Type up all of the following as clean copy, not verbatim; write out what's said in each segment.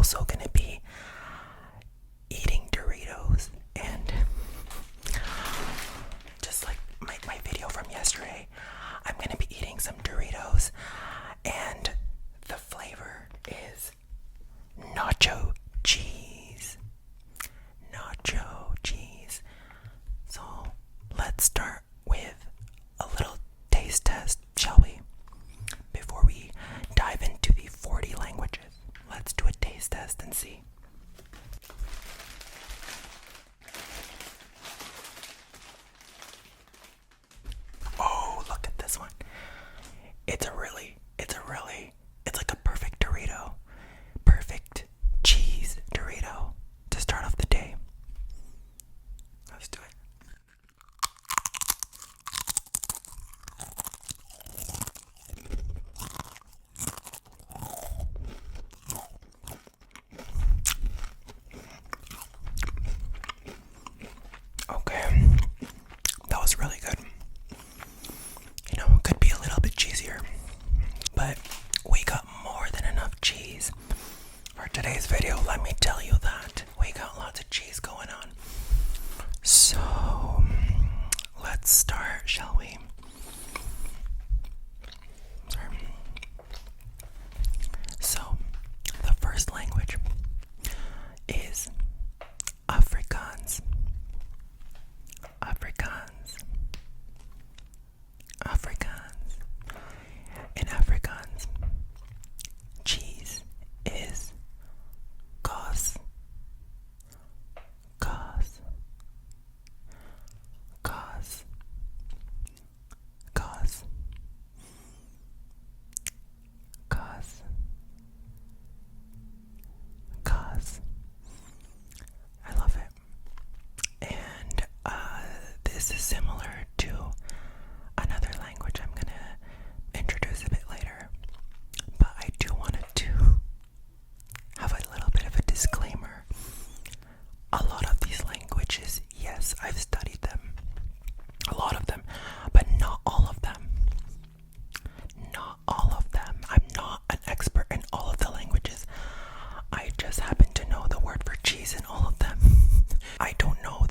also going to be eating Doritos, and just like my video from yesterday, I'm going to be eating some Doritos, and the flavor is nacho cheese. Nacho cheese. So let's start with a little taste test, shall we? Before we dive into the 40 languages, let's do a taste test and see. Oh, look at this one. It's like a perfect Dorito. Perfect cheese Dorito to start off the day. Let's do it. Okay, that was really good. You know, it could be a little bit cheesier, but we got more than enough cheese for today's video. Let me tell you that we got lots of cheese going on. So let's start, shall we? So the first language is Afrikaans. Afrikaans. Afrikaans. In Afrikaans, cheese is kaas. Kaas. Kaas. Kaas. Kaas. Kaas. I love it. And this is similar to another language I'm going to introduce a bit later. But I do want to have a little bit of a disclaimer. A lot of these languages, yes, I've studied them. A lot of them, but not all of them. Not all of them. I'm not an expert in all of the languages. I just happen to know the word for cheese in all of them. I don't know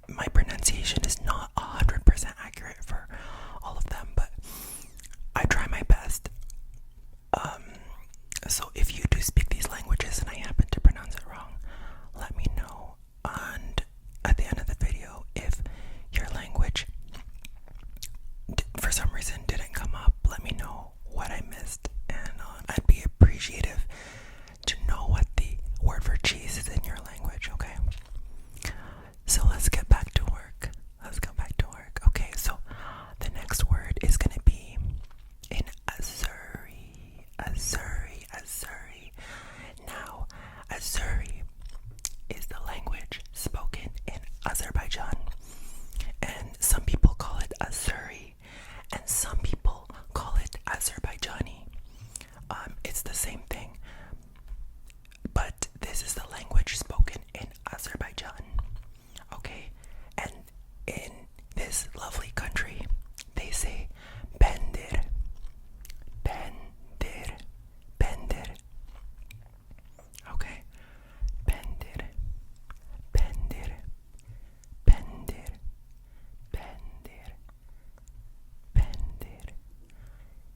my pronunciation is not 100% accurate for all of them, but I try my best. So if you do speak these languages and I happen to pronounce it wrong, let me know. And at the end of the video, if your language for some reason didn't come up, let me know what I missed, and I'd be appreciative to know what the word for cheese is in your language, okay? So let's get back to work. Okay, so the next word is going to be in Azeri. Now, Azeri is the language spoken in Azerbaijan. And some people call it Azeri, and some people call it Azerbaijani. It's the same thing. But this is the language spoken in Azerbaijan. Okay? And in this lovely country, they say bendir. Bendir. Bendir. Okay? Bendir. Bendir. Bendir. Bendir. Bendir.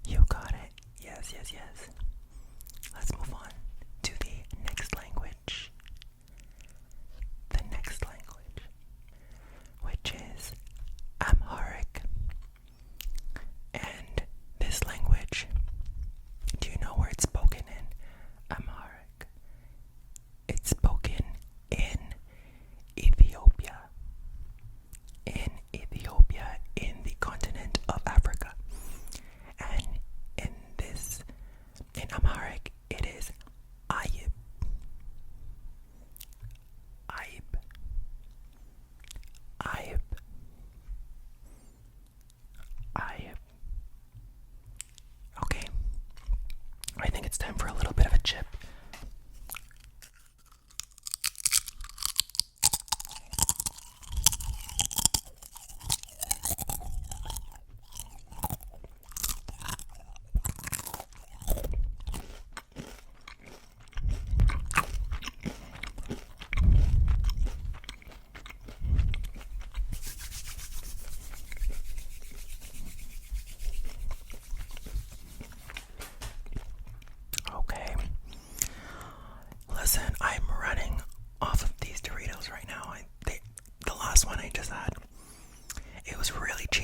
You got it. Yes. Let's move on to the next language. The next language, which is Amharic. And this language, do you know where it's spoken in? Amharic. It's spoken in Ethiopia. In the continent of Africa. And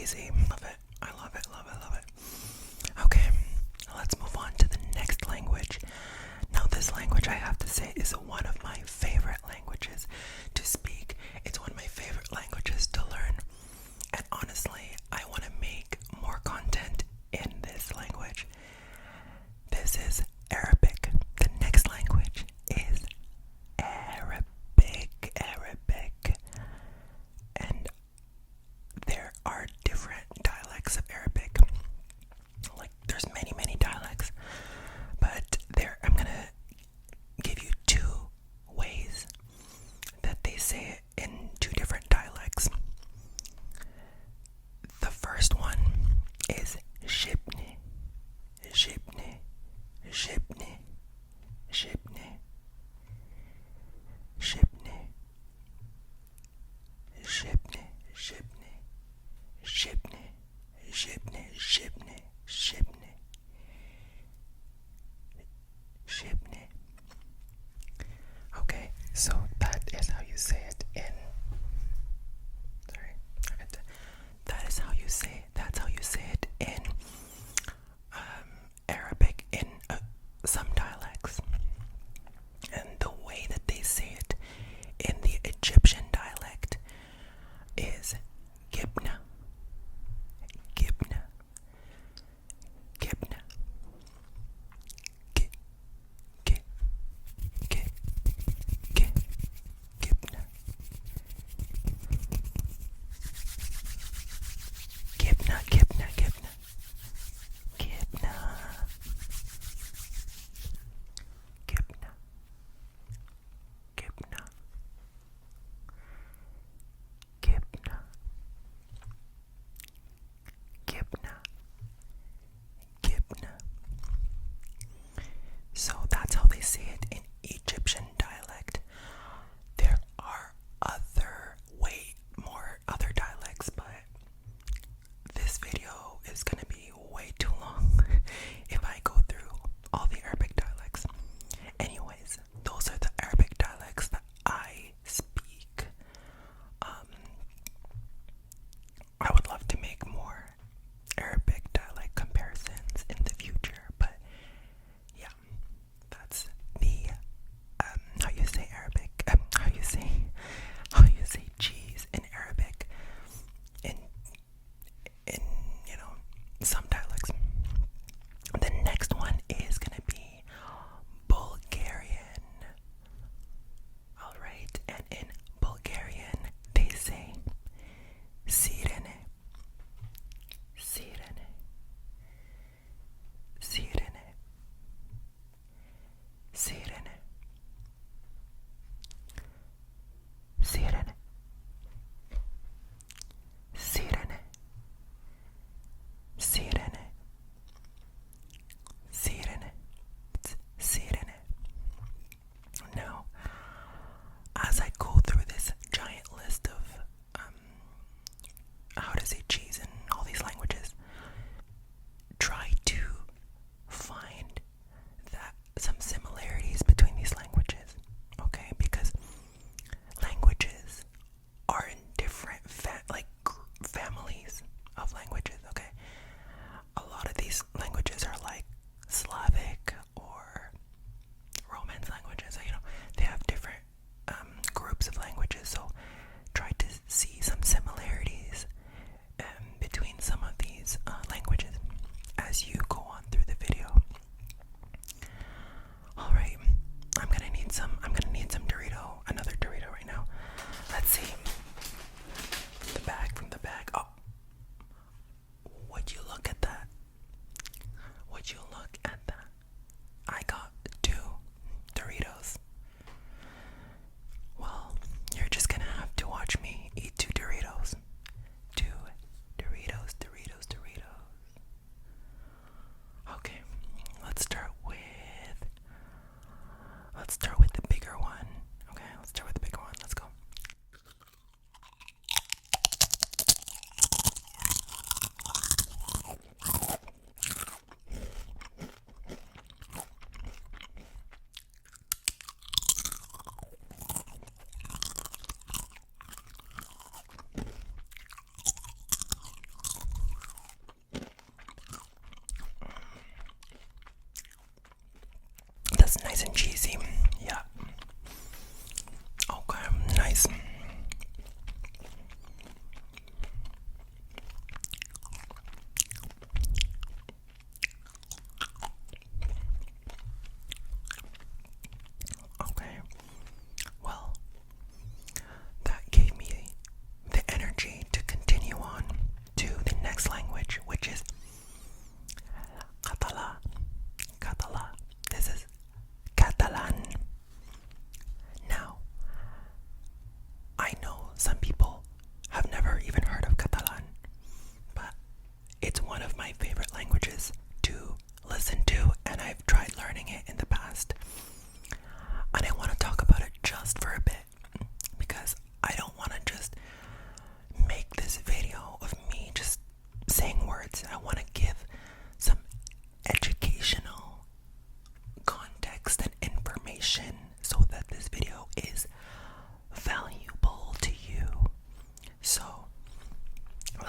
crazy. Love it. I love it, love it, love it. Okay, let's move on to the next language. Now, this language, I have to say, is one of my favorite languages to speak. It's one of my favorite languages to learn. And honestly, I want to make more content in this language. This is Arabic. The next language is Arabic. Arabic. And there are different dialects of Arabic. Like, there's many, many dialects. But I'm gonna give you two ways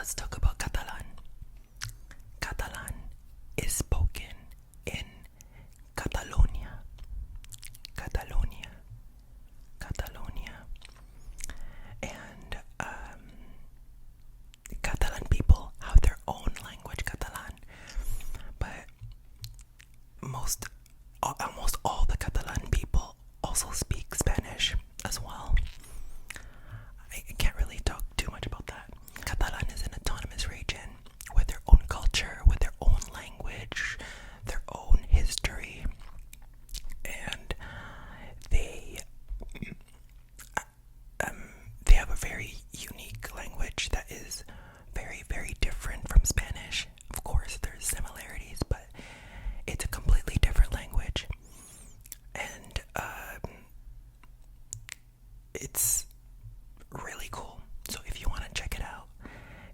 let's talk about Catalan. Catalan is spoken in Catalonia. Catalonia. Catalonia. And Catalan people have their own language, Catalan. But almost all the Catalan people also speak Spanish as well. I can't really talk too much about that. Catalan is an autonomous region with their own culture, with their own language, their own history, and they have a very unique language that is very, very different from Spanish. Of course, there's similarities, but it's a completely different language, and it's really cool. So if you want to check it out,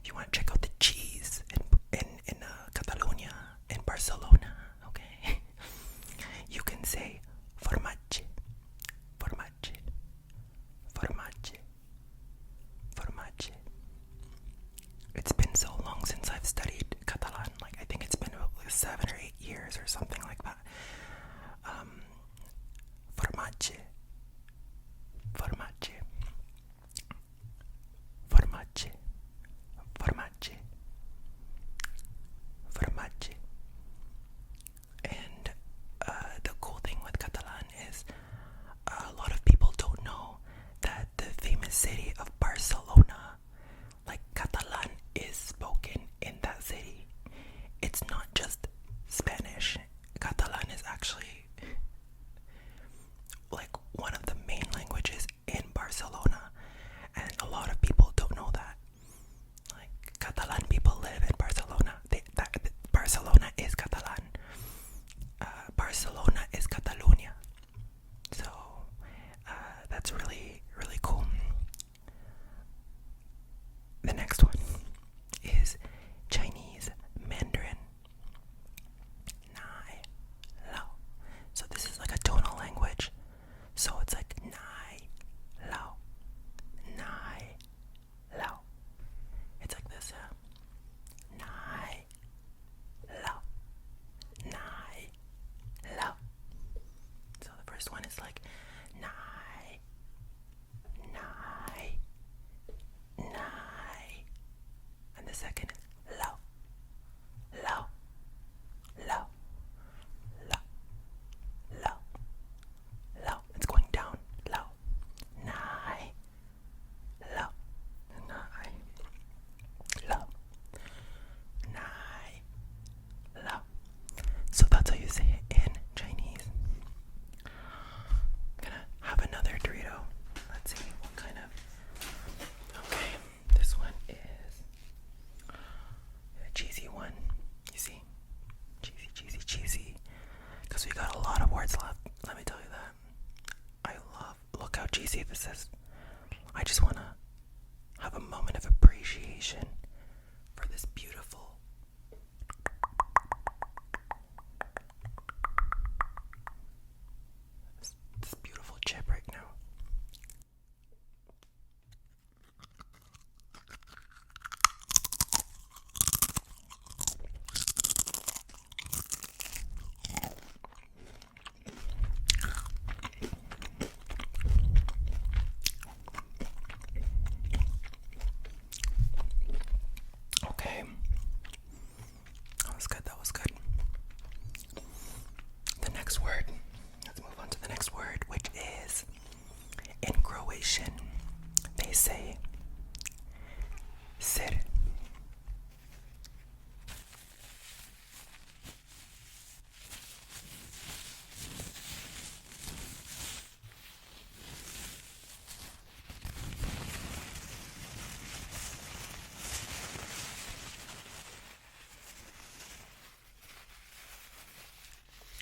if you want to check out the cheese in Catalonia, in Barcelona, okay, you can say formatge, formatge, formatge, formatge. It's been so long since I've studied Catalan. Like, I think it's been about 7 or 8 years or something like that. Formatge, formatge, formatge, formatge, formatge. And the cool thing with Catalan is a lot of people don't know that the famous city of Barcelona, like, Catalan is spoken in that city. It's not just Spanish. Catalan is actually like one of the main languages in Barcelona, and a lot of people don't know that. Like, Catalan people live in Barcelona. Barcelona is Catalan. Barcelona is Catalonia. So that's really, really cool. The next one is Chinese Mandarin. Nai Lao. So this is like a tonal language. So it's like Nai Lao. Nai Lao. It's like this. Nai Lao. Nai Lao. So the first one is like Nai. Nai. Nai. And the second is Lao. Lao. Lao. Lao. Lao. Lao. It's going down. Lao. Nai. Lao. Nai. Lao. Nai. Lao. So that's how you say it in Chinese. Gonna have another Dorito. Let's see what kind of. Okay, this one is a cheesy one. You see? Cheesy, cheesy, cheesy. Because we got a lot of words left. Let me tell you that. Look how cheesy this is. I just want to have a moment of appreciation for this beautiful. This beautiful chip right now. Okay. That was good. The next word. Let's move on to the next word, which is in Croatian. They say sir.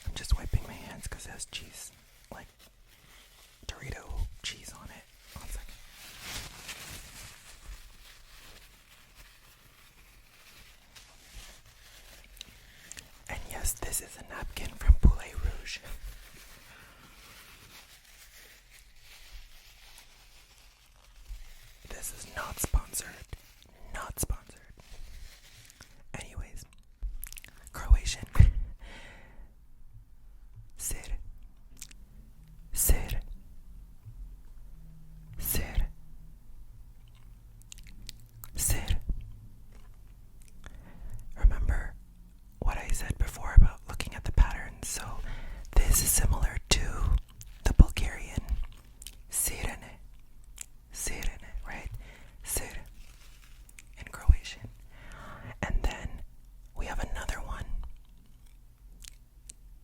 I'm just wiping my hands because it has cheese, like Dorito cheese on it. 1 second. And yes, this is a napkin from Poulet Rouge. This is not sponsored. Not sponsored.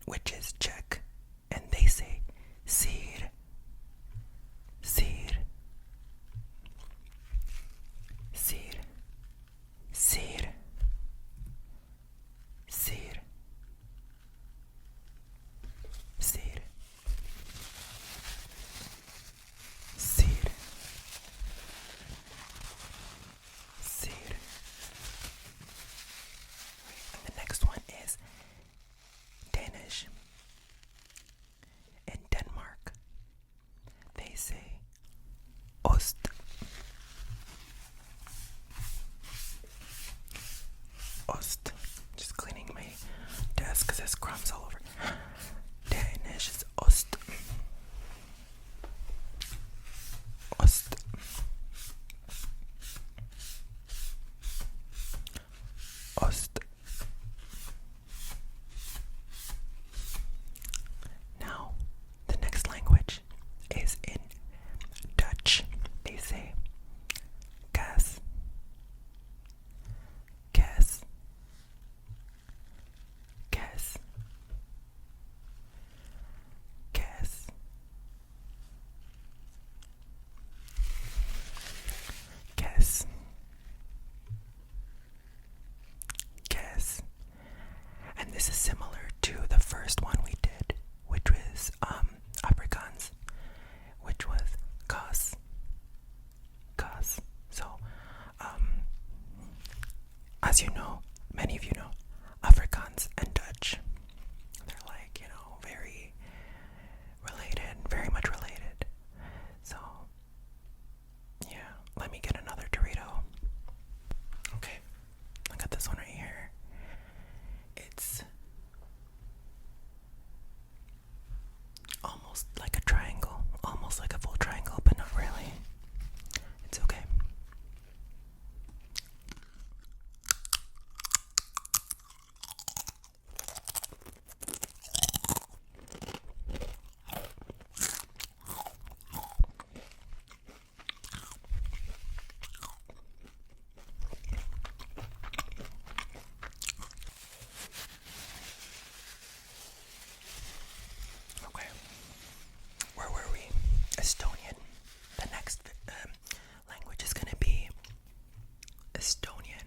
which is Czech, and they say sir, sir, sir, sir, sir, sir, sir, sir. And the next one is Danish. In Denmark, they say ost. Ost. Just cleaning my desk because there's crumbs all over. Danish is ost. Ost. Ost. Now, the next language is in Dutch. They say gas, gas, gas, gas, gas, gas. And this is similar to the first one we did, which was Afrikaans, which was gas, gas. So, as you know, many of you know, Afrikaans and Dutch, they're like, very related, very much related. So, yeah, let me get another Dorito. Okay, I got this one right here. It's almost like a triangle, almost like a full triangle, but not really. It's okay. Okay, where were we? Estonian. The next language is going to be Estonian.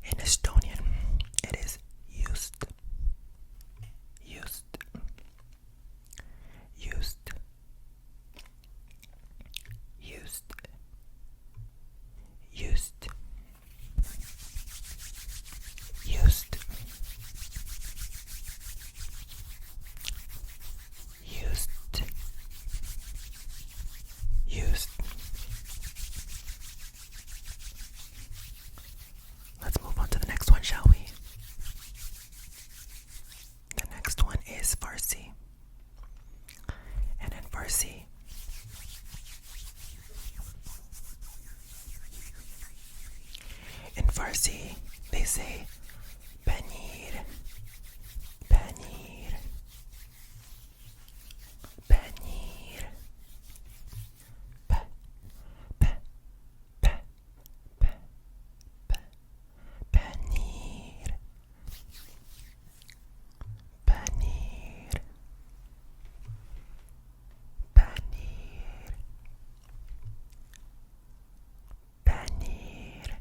In Estonian, it is used, used, used, used, used, used, used, used. Let's move on to the next one, shall we? The next one is Farsi. And in Farsi, they say paneer, paneer, paneer, pa, pa, pa, pa, pa, paneer, paneer, paneer, paneer.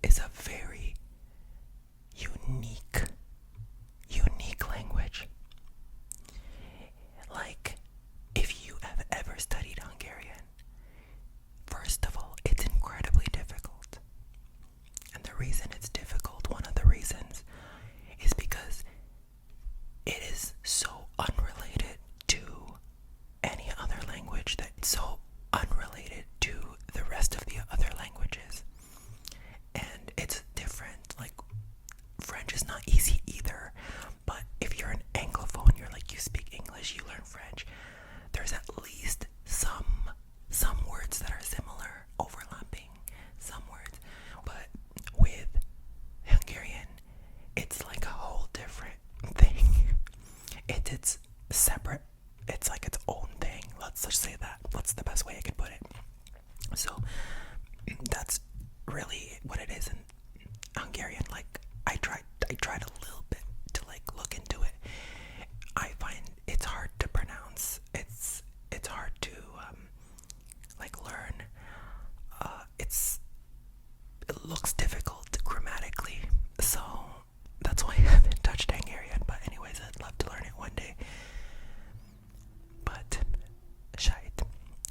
is a very unique language. Like, if you have ever studied Hungarian, first of all, it's incredibly difficult. And the reason it's difficult, one of the reasons, is because it is so unrelated to any other language, that it's so unrelated to the rest of the other languages. And it's different. Like, French is not easy either, but if you're an Anglophone, you're like, you speak English, you learn French, there's at least some words that are similar, overlapping, some words. But with Hungarian, it's like a whole different thing. It's separate. It's like its own thing. Let's just say that. That's the best way I could put it. So that's really what it is in Hungarian. Like, I tried a little bit to like look into it. I find it's hard to pronounce. It's hard to like learn. It looks difficult grammatically. So that's why I haven't touched Hungarian. But anyways, I'd love to learn it one day. But shite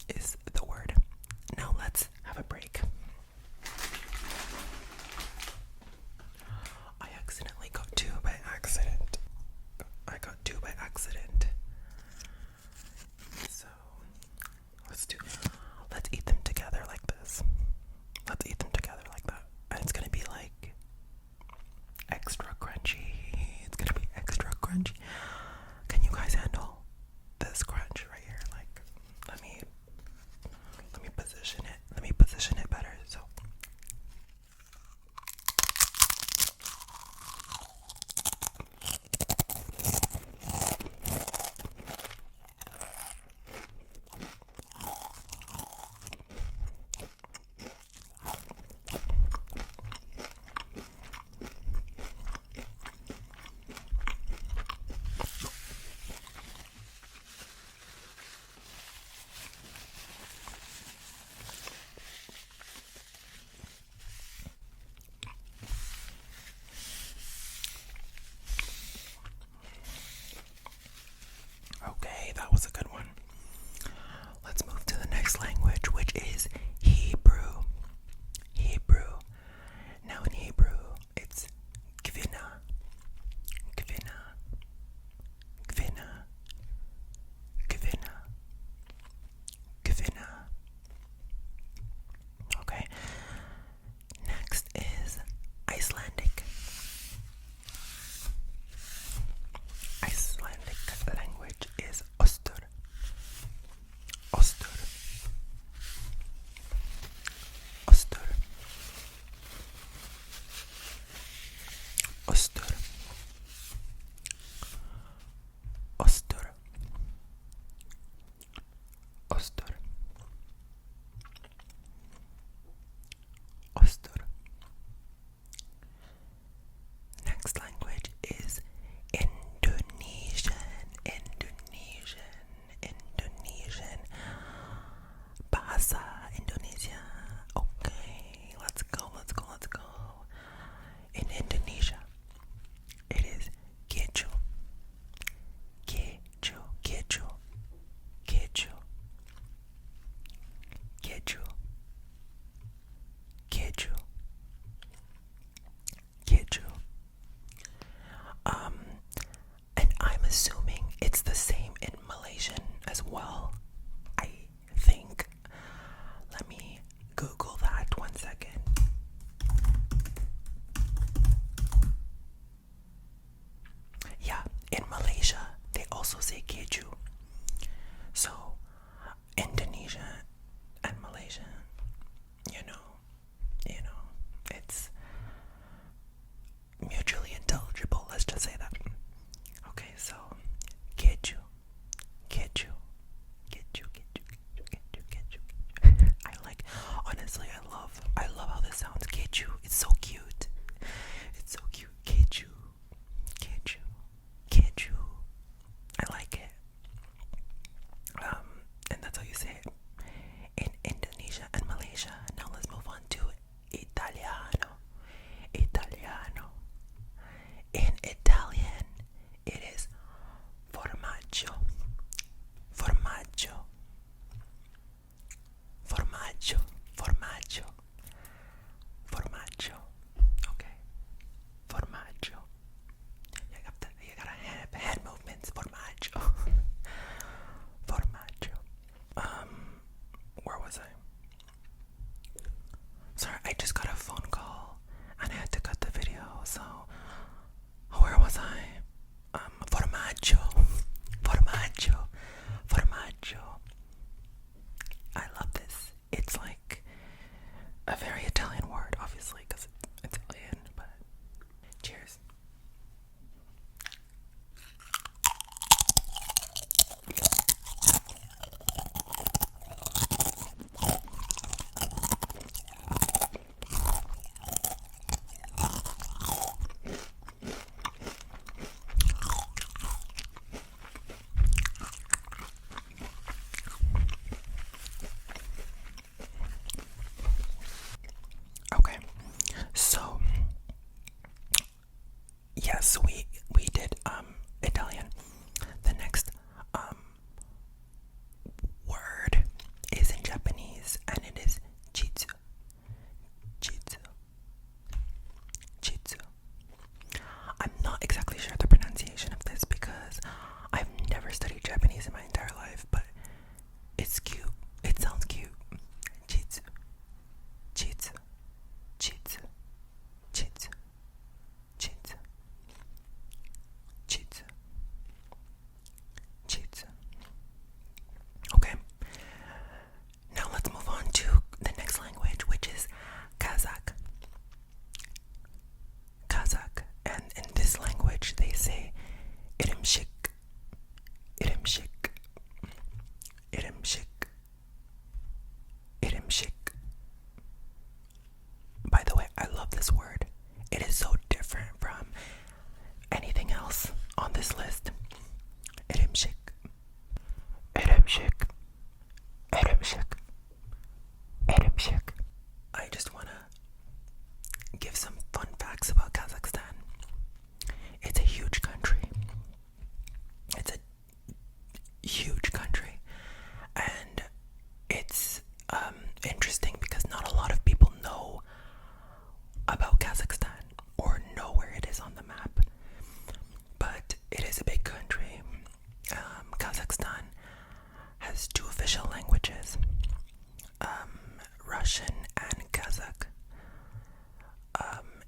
is the word. Now let's have a break. I accidentally got two by accident. So let's eat them together like this. Let's eat them together like that. And it's gonna be like extra crunchy. It's gonna be extra crunchy. Can you guys handle this crunch right here? Like, let me position it. Let me position it better. So okay, that was a good one. Let's move to the next language, which is Hebrew. Now in Hebrew, it's gvina. Okay. Next is Icelandic. Icelandic language is Ostur. Next language is Indonesian. Bahasa Indonesia. Okay, let's go. In Indonesia, it is Keju. And I'm assuming it's the same in Malaysian as well. I think. Let me Google that 1 second. Yeah, in Malaysia, they also say Keju. So, Indonesia and Malaysia, you know, it's mutually intelligible, let's just say that. Okay, so Keju. Honestly, I love how this sounds. Keju, it's so cute. Keju. I like it. And that's how you say it in Indonesia and Malaysia. Now let's move on to Italiano. so we did Italian. The next word is in Japanese, and it is jitsu. Jitsu. Jitsu. I'm not exactly sure the pronunciation of this because I've never studied Japanese in my entire life, but it's cute. It sounds cute. Jitsu. Jitsu. Jitsu. Jitsu. Jitsu. Jitsu. Jitsu. Okay. Now let's move on to the next language, which is Kazakh. Kazakh. And in this language, they say irimshik. Irimshik. Irimshik. Irimshik. By the way, I love this word. It is so different from anything else on this list. Irimshik. Irimshik. Irimshik. Irimshik. I just want to give some fun facts about Kazakhstan. It's a huge country. It's a huge country. And it's interesting because not a lot of people know about Kazakhstan or know where it is on the map. But it is a big country. Kazakhstan has two official languages, Russian and Kazakh.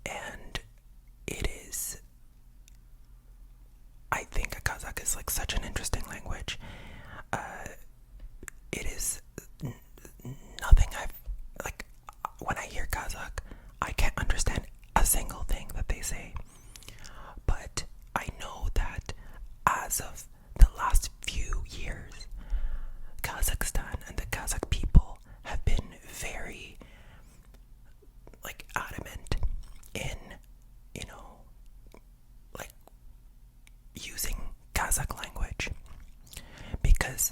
And it is, I think Kazakh is like such an interesting language. It is nothing when I hear Kazakh, I can't understand a single thing that they say. But I know that as of the last few years, Kazakhstan and the Kazakh people have been very adamant in using Kazakh language, because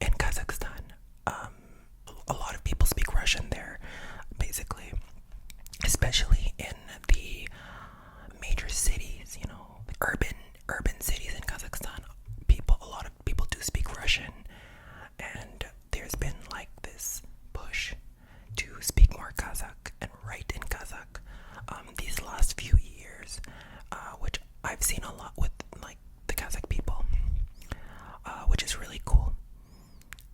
in Kazakhstan a lot of people speak Russian there, basically, especially in the major cities, urban cities in Kazakhstan. A lot of people do speak Russian, and there's been this push to speak more Kazakh and write in Kazakh these last few years, which I've seen a lot with the Kazakh people, which is really cool.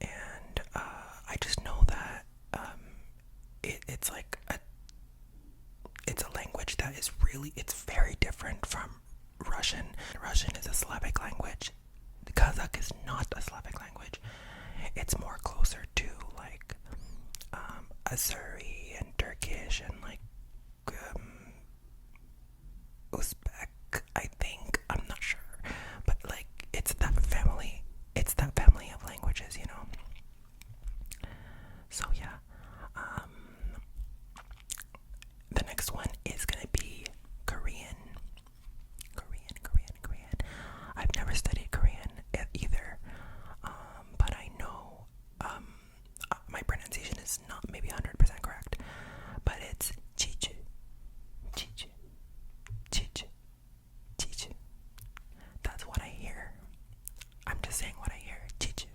And I just know that it's a language that is it's very different from Russian. Russian is a Slavic language. The Kazakh is not a Slavic language. It's more closer to Azeri and Turkish and Uzbek, I think. I'm not sure, but it's that family. It's that family of languages, So yeah, the next one is gonna be Korean. Korean. I've never studied Korean either, but I know my pronunciation is not maybe 100% correct, but it's chichu. That's what I hear. I'm just saying what I hear. Chichu.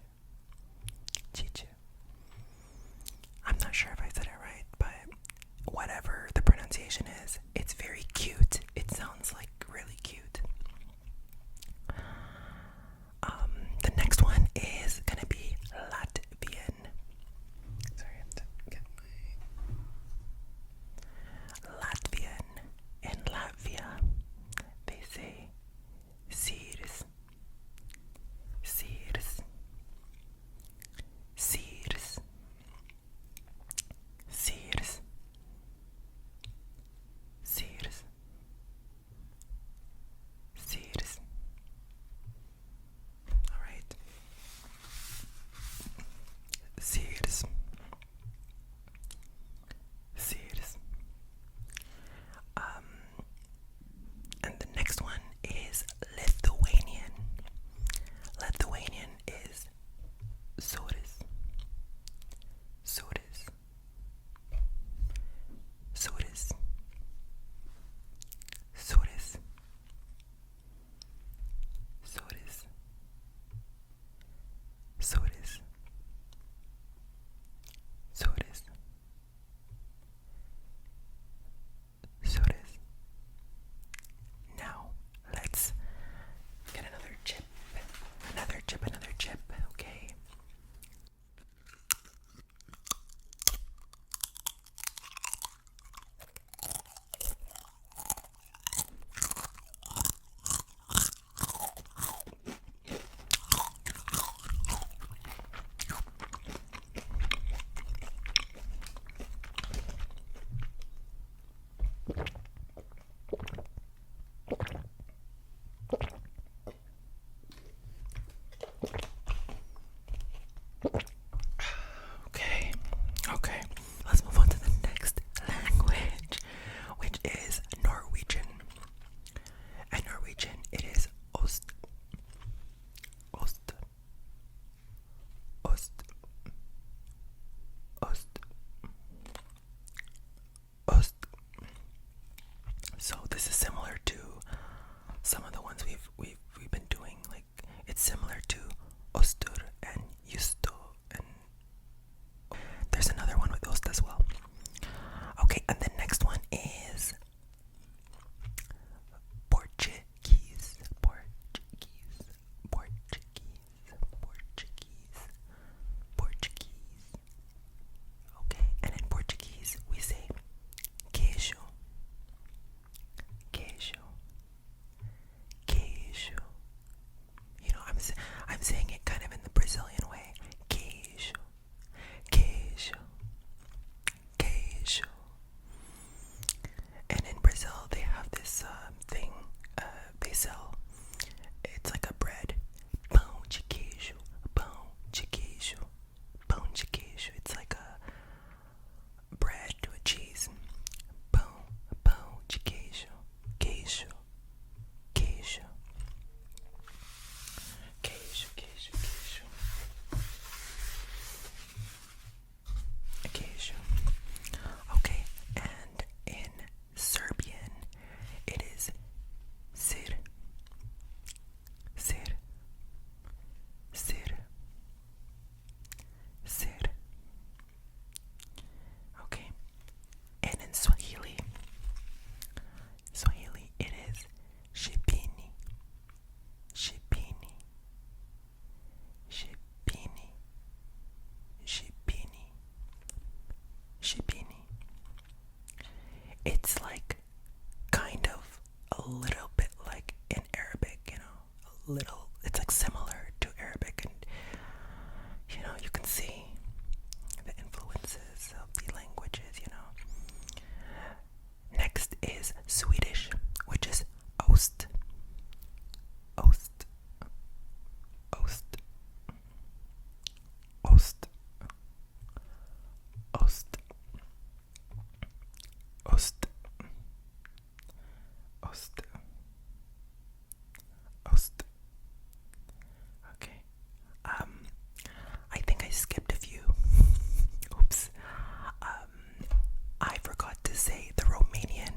I'm not sure if I said it right, but whatever the pronunciation Shibini. It's like kind of a little bit like in Arabic, you know, a little, it's like similar to Arabic, and you know, you can see the influences of the languages, you know. Next is Swedish, which is ost. Ost. Ost. Ost. Ost. Ost. Ost. Ost. Okay. I think I skipped a few. Oops. I forgot to say the Romanian.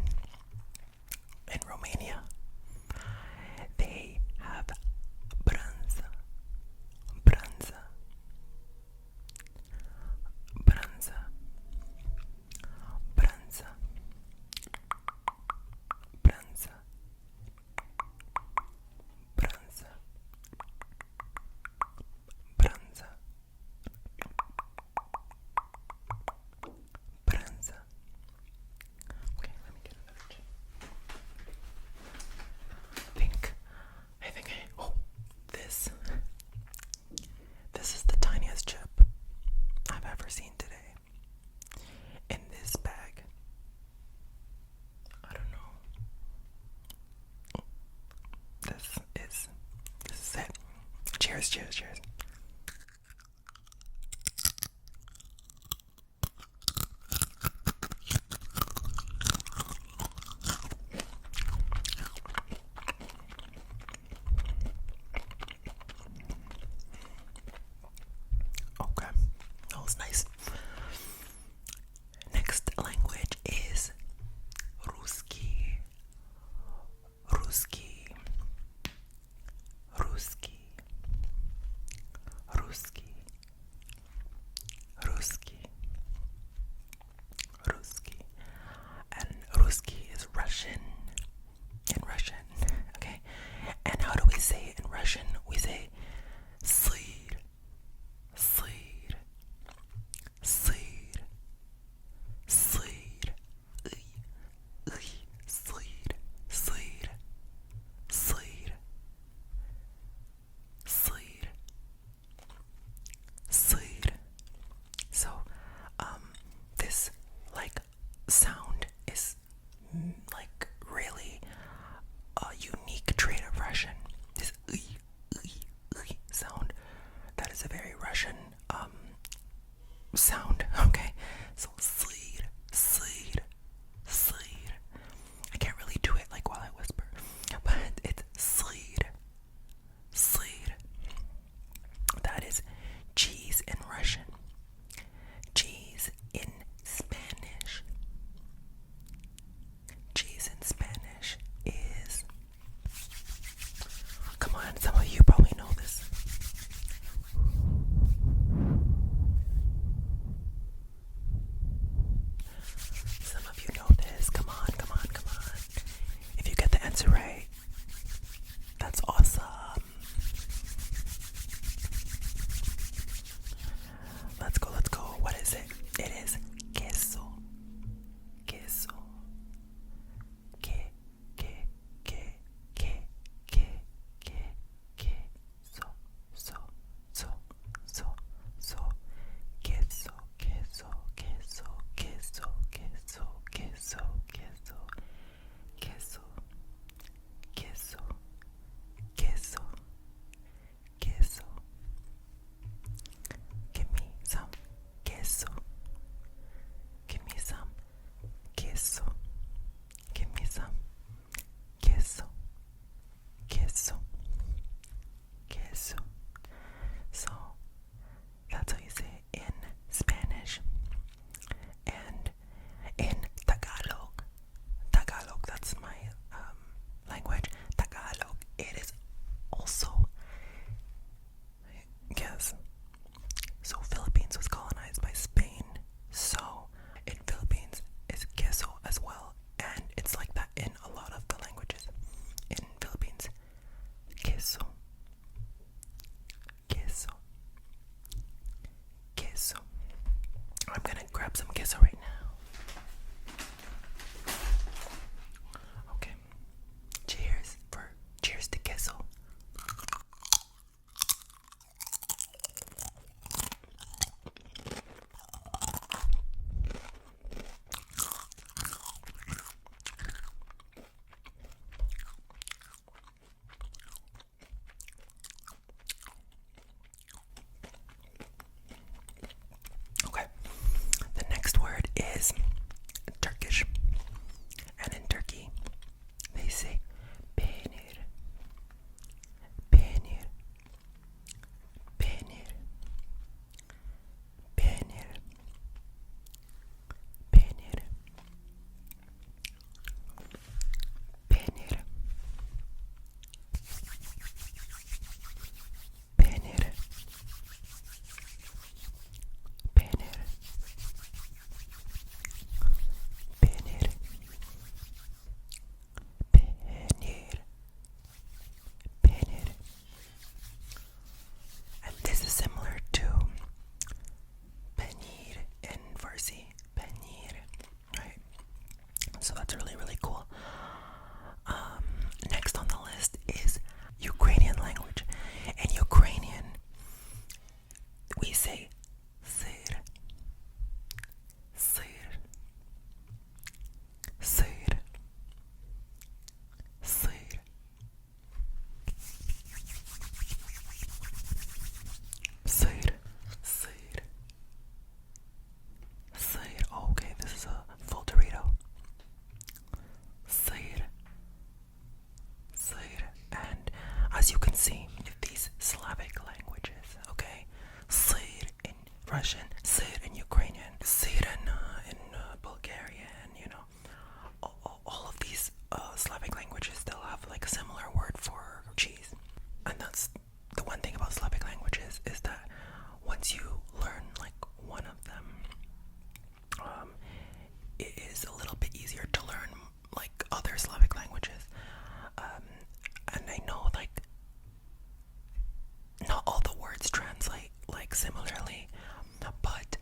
that's really, really cool. Next on the list is Ukrainian language. In Ukrainian, we say sir, sir, sir, sir. Sir, sir, sir. Okay, this is a full Dorito. Sir, sir. And as you can see, these Slavic languages, okay? Sir in Russian, sir in Ukrainian, sir in Bulgarian, you know. All of these Slavic languages, they'll have like a similar word for cheese. And that's the one thing about Slavic languages, is that once you learn like one of them, it is a little bit easier to learn like other Slavic languages. And I know like not all the words translate like similarly, but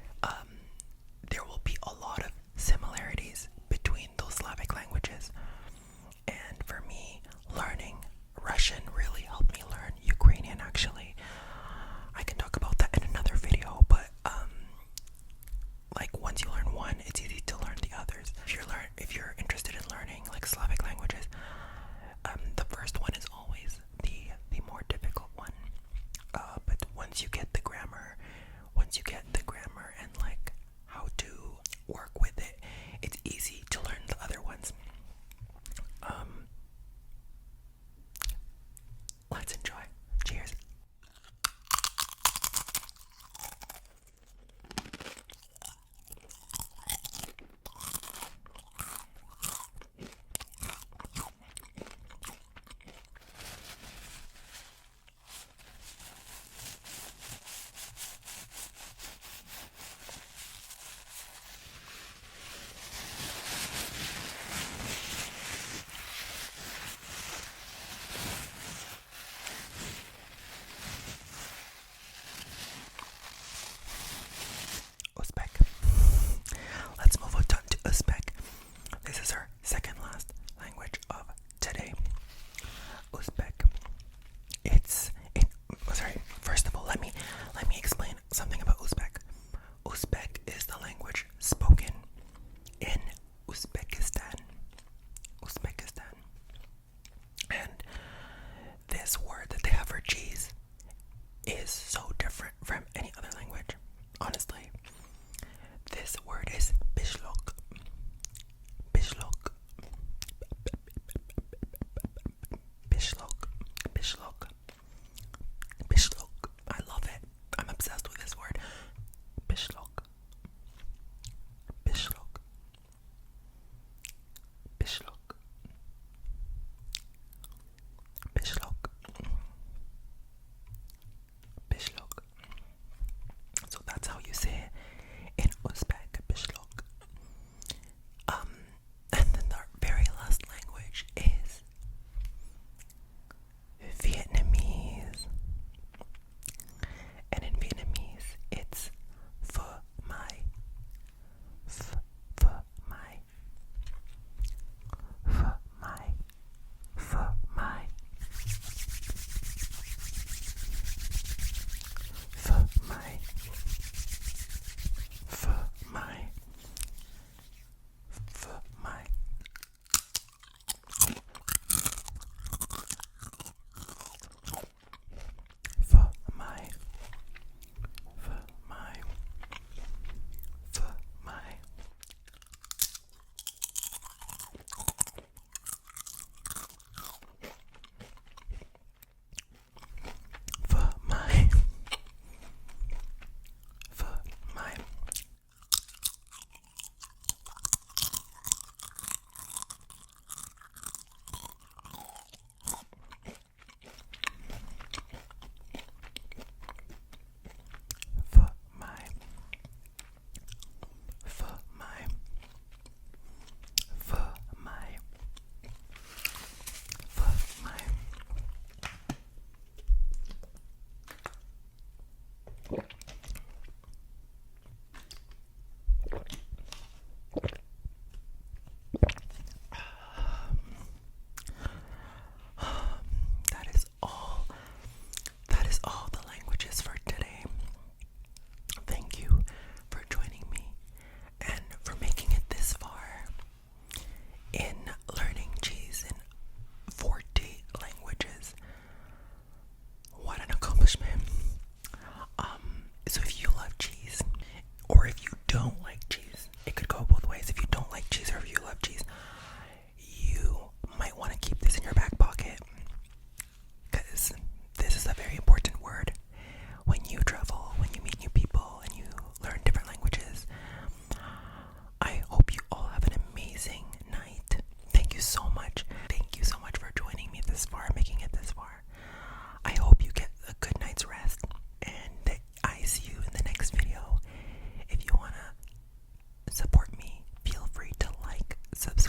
there will be a lot of similarities between those Slavic languages. And for me, learning Russian really helped me learn Ukrainian, actually. I can talk about that in another video, but like once you learn one, it's easy to learn the others. If you're interested in learning like Slavic languages, the first one is always the more difficult one. But once you get the grammar, subscribe.